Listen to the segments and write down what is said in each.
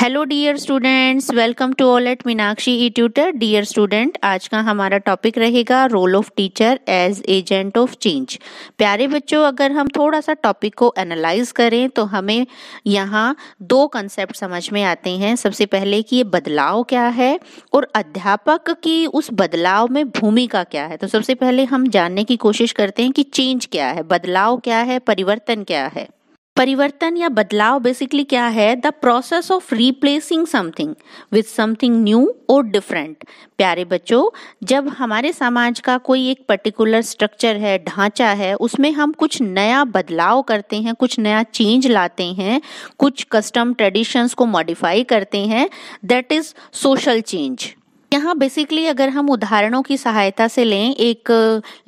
Hello dear students, welcome to all at Meenakshi e tutor. Dear student, आज का हमारा topic रहेगा role of teacher as agent of change. प्यारे बच्चों, अगर हम थोड़ा सा टॉपिक को एनालाइज करें तो हमें यहाँ दो कंसेप्ट समझ में आते हैं। सबसे पहले कि ये बदलाव क्या है और अध्यापक की उस बदलाव में भूमिका क्या है। तो सबसे पहले हम जानने की कोशिश करते हैं कि चेंज क्या है, बदलाव क्या है, परिवर्तन क्या है। परिवर्तन या बदलाव बेसिकली क्या है? The process of replacing something with something new और डिफरेंट। प्यारे बच्चों, जब हमारे समाज का कोई एक पर्टिकुलर स्ट्रक्चर है, ढांचा है, उसमें हम कुछ नया बदलाव करते हैं, कुछ नया चेंज लाते हैं, कुछ कस्टम ट्रेडिशंस को मॉडिफाई करते हैं, दैट इज सोशल चेंज। यहाँ बेसिकली अगर हम उदाहरणों की सहायता से लें, एक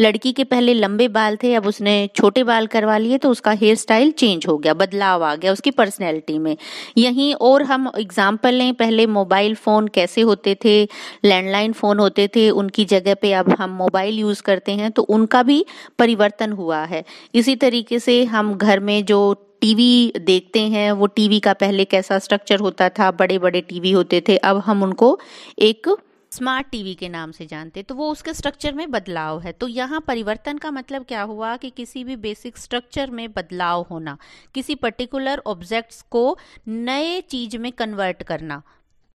लड़की के पहले लंबे बाल थे, अब उसने छोटे बाल करवा लिए तो उसका हेयर स्टाइल चेंज हो गया, बदलाव आ गया उसकी पर्सनैलिटी में। यहीं और हम एग्जाम्पल लें, पहले मोबाइल फ़ोन कैसे होते थे, लैंडलाइन फ़ोन होते थे, उनकी जगह पे अब हम मोबाइल यूज़ करते हैं, तो उनका भी परिवर्तन हुआ है। इसी तरीके से हम घर में जो टीवी देखते हैं, वो टीवी का पहले कैसा स्ट्रक्चर होता था, बड़े बड़े टीवी होते थे, अब हम उनको एक स्मार्ट टीवी के नाम से जानते, तो वो उसके स्ट्रक्चर में बदलाव है। तो यहाँ परिवर्तन का मतलब क्या हुआ कि किसी भी बेसिक स्ट्रक्चर में बदलाव होना, किसी पर्टिकुलर ऑब्जेक्ट्स को नए चीज में कन्वर्ट करना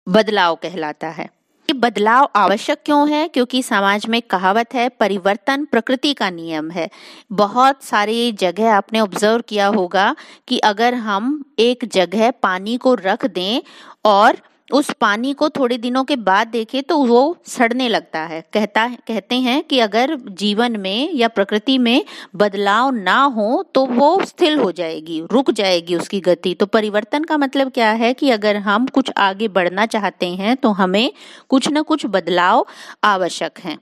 बदलाव कहलाता है। ये बदलाव आवश्यक क्यों है? क्योंकि समाज में कहावत है, परिवर्तन प्रकृति का नियम है। बहुत सारी जगह आपने ऑब्जर्व किया होगा कि अगर हम एक जगह पानी को रख दें और उस पानी को थोड़े दिनों के बाद देखें तो वो सड़ने लगता है। कहते हैं कि अगर जीवन में या प्रकृति में बदलाव ना हो तो वो स्थिर हो जाएगी, रुक जाएगी उसकी गति। तो परिवर्तन का मतलब क्या है कि अगर हम कुछ आगे बढ़ना चाहते हैं तो हमें कुछ न कुछ बदलाव आवश्यक हैं।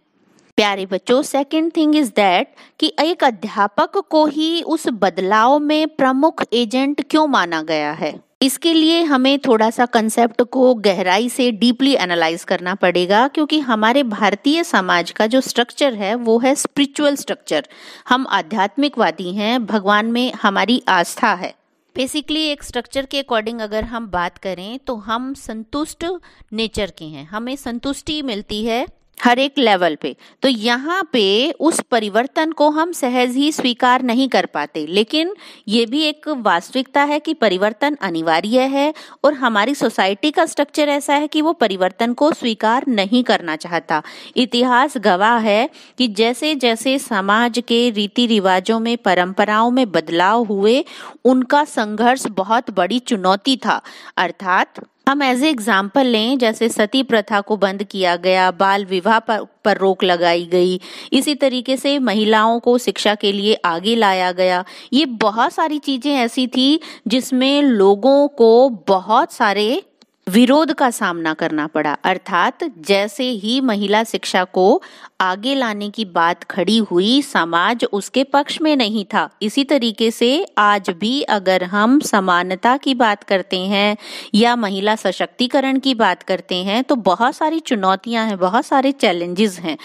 प्यारे बच्चों, सेकंड थिंग इज दैट कि एक अध्यापक को ही उस बदलाव में प्रमुख एजेंट क्यों माना गया है। इसके लिए हमें थोड़ा सा कंसेप्ट को गहराई से डीपली एनालाइज करना पड़ेगा, क्योंकि हमारे भारतीय समाज का जो स्ट्रक्चर है वो है स्पिरिचुअल स्ट्रक्चर। हम आध्यात्मिकवादी हैं, भगवान में हमारी आस्था है। बेसिकली एक स्ट्रक्चर के अकॉर्डिंग अगर हम बात करें तो हम संतुष्ट नेचर के हैं, हमें संतुष्टि मिलती है हर एक लेवल पे। तो यहाँ पे उस परिवर्तन को हम सहज ही स्वीकार नहीं कर पाते, लेकिन ये भी एक वास्तविकता है कि परिवर्तन अनिवार्य है और हमारी सोसाइटी का स्ट्रक्चर ऐसा है कि वो परिवर्तन को स्वीकार नहीं करना चाहता। इतिहास गवाह है कि जैसे जैसे समाज के रीति रिवाजों में, परंपराओं में बदलाव हुए, उनका संघर्ष बहुत बड़ी चुनौती था। अर्थात हम एज ए एग्जाम्पल लें, जैसे सती प्रथा को बंद किया गया, बाल विवाह पर रोक लगाई गई, इसी तरीके से महिलाओं को शिक्षा के लिए आगे लाया गया। ये बहुत सारी चीजें ऐसी थी जिसमें लोगों को बहुत सारे विरोध का सामना करना पड़ा। अर्थात जैसे ही महिला शिक्षा को आगे लाने की बात खड़ी हुई, समाज उसके पक्ष में नहीं था। इसी तरीके से आज भी अगर हम समानता की बात करते हैं या महिला सशक्तिकरण की बात करते हैं तो बहुत सारी चुनौतियां हैं, बहुत सारे चैलेंजेस हैं।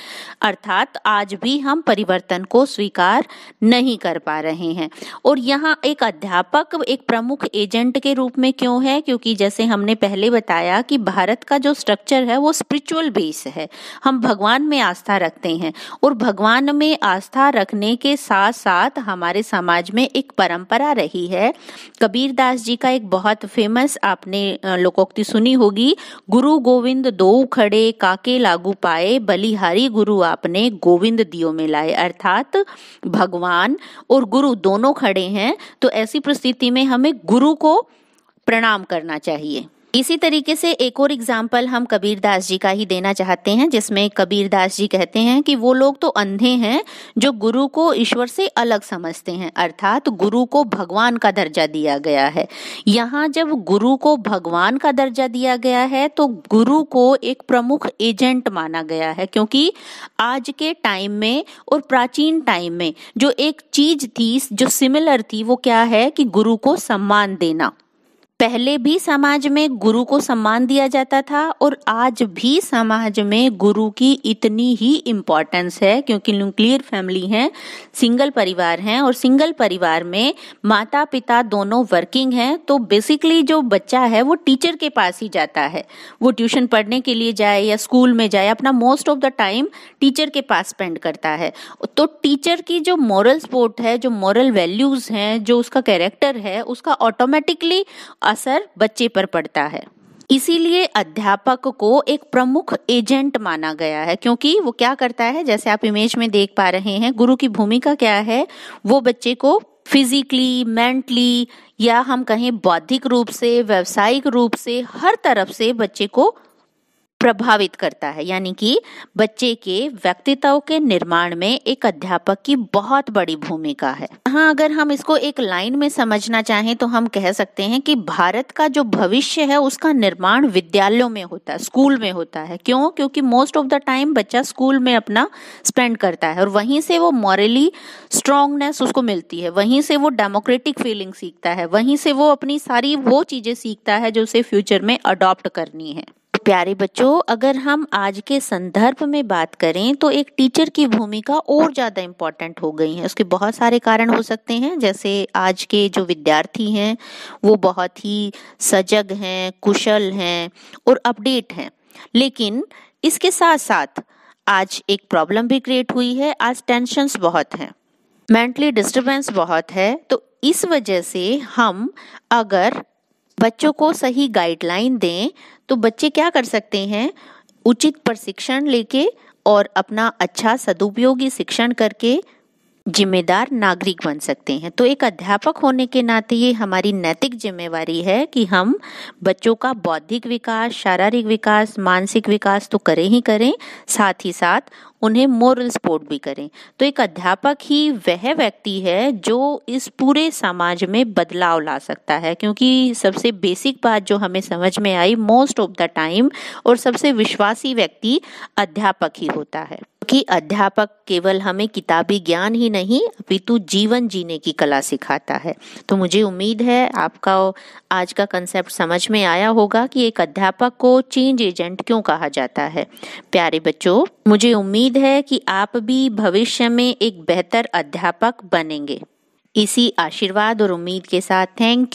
अर्थात आज भी हम परिवर्तन को स्वीकार नहीं कर पा रहे हैं। और यहाँ एक अध्यापक एक प्रमुख एजेंट के रूप में क्यों है? क्योंकि जैसे हमने पहले बताया कि भारत का जो स्ट्रक्चर है वो स्पिरिचुअल बेस है। हम भगवान में आस्था रखते हैं और भगवान में आस्था रखने के साथ साथ हमारे समाज में एक परंपरा रही है। कबीरदास जी का एक बहुत फेमस आपने लोकोक्ति सुनी होगी, गुरु गोविंद दो खड़े काके लागू पाए, बलिहारी गुरु आपने गोविंद दियो में लाए। अर्थात भगवान और गुरु दोनों खड़े हैं, तो ऐसी परिस्थिति में हमें गुरु को प्रणाम करना चाहिए। इसी तरीके से एक और एग्जाम्पल हम कबीरदास जी का ही देना चाहते हैं, जिसमें कबीरदास जी कहते हैं कि वो लोग तो अंधे हैं जो गुरु को ईश्वर से अलग समझते हैं। अर्थात गुरु को भगवान का दर्जा दिया गया है। यहाँ जब गुरु को भगवान का दर्जा दिया गया है तो गुरु को एक प्रमुख एजेंट माना गया है, क्योंकि आज के टाइम में और प्राचीन टाइम में जो एक चीज थी जो सिमिलर थी, वो क्या है कि गुरु को सम्मान देना। पहले भी समाज में गुरु को सम्मान दिया जाता था और आज भी समाज में गुरु की इतनी ही इम्पोर्टेंस है, क्योंकि न्यूक्लियर फैमिली है, सिंगल परिवार हैं और सिंगल परिवार में माता पिता दोनों वर्किंग हैं। तो बेसिकली जो बच्चा है वो टीचर के पास ही जाता है, वो ट्यूशन पढ़ने के लिए जाए या स्कूल में जाए, अपना most of the time teacher के पास स्पेंड करता है। तो टीचर की जो मॉरल सपोर्ट है, जो मॉरल वैल्यूज हैं, जो उसका कैरेक्टर है, उसका ऑटोमेटिकली असर बच्चे पर पड़ता है। इसीलिए अध्यापक को एक प्रमुख एजेंट माना गया है, क्योंकि वो क्या करता है, जैसे आप इमेज में देख पा रहे हैं, गुरु की भूमिका क्या है, वो बच्चे को फिजिकली, मेंटली या हम कहें बौद्धिक रूप से, व्यावसायिक रूप से, हर तरफ से बच्चे को प्रभावित करता है। यानी कि बच्चे के व्यक्तित्व के निर्माण में एक अध्यापक की बहुत बड़ी भूमिका है। हाँ, अगर हम इसको एक लाइन में समझना चाहें तो हम कह सकते हैं कि भारत का जो भविष्य है उसका निर्माण विद्यालयों में होता है, स्कूल में होता है। क्यों? क्योंकि मोस्ट ऑफ द टाइम बच्चा स्कूल में अपना स्पेंड करता है और वहीं से वो मॉरली स्ट्रांगनेस उसको मिलती है, वहीं से वो डेमोक्रेटिक फीलिंग सीखता है, वहीं से वो अपनी सारी वो चीजें सीखता है जो उसे फ्यूचर में अडॉप्ट करनी है। प्यारे बच्चों, अगर हम आज के संदर्भ में बात करें तो एक टीचर की भूमिका और ज़्यादा इम्पोर्टेंट हो गई है। उसके बहुत सारे कारण हो सकते हैं, जैसे आज के जो विद्यार्थी हैं वो बहुत ही सजग हैं, कुशल हैं और अपडेट हैं। लेकिन इसके साथ साथ आज एक प्रॉब्लम भी क्रिएट हुई है। आज टेंशन्स बहुत हैं, मेंटली डिस्टर्बेंस बहुत है। तो इस वजह से हम अगर बच्चों को सही गाइडलाइन दें तो बच्चे क्या कर सकते हैं, उचित प्रशिक्षण लेके और अपना अच्छा सदुपयोगी शिक्षण करके जिम्मेदार नागरिक बन सकते हैं। तो एक अध्यापक होने के नाते ये हमारी नैतिक जिम्मेवारी है कि हम बच्चों का बौद्धिक विकास, शारीरिक विकास, मानसिक विकास तो करें ही करें, साथ ही साथ उन्हें मोरल सपोर्ट भी करें। तो एक अध्यापक ही वह व्यक्ति है जो इस पूरे समाज में बदलाव ला सकता है, क्योंकि सबसे बेसिक बात जो हमें समझ में I most of the time, और सबसे विश्वासी व्यक्ति अध्यापक ही होता है, कि अध्यापक केवल हमें किताबी ज्ञान ही नहीं अपितु जीवन जीने की कला सिखाता है। तो मुझे उम्मीद है आपका आज का कंसेप्ट समझ में आया होगा कि एक अध्यापक को चेंज एजेंट क्यों कहा जाता है। प्यारे बच्चों, मुझे उम्मीद है कि आप भी भविष्य में एक बेहतर अध्यापक बनेंगे। इसी आशीर्वाद और उम्मीद के साथ थैंक यू।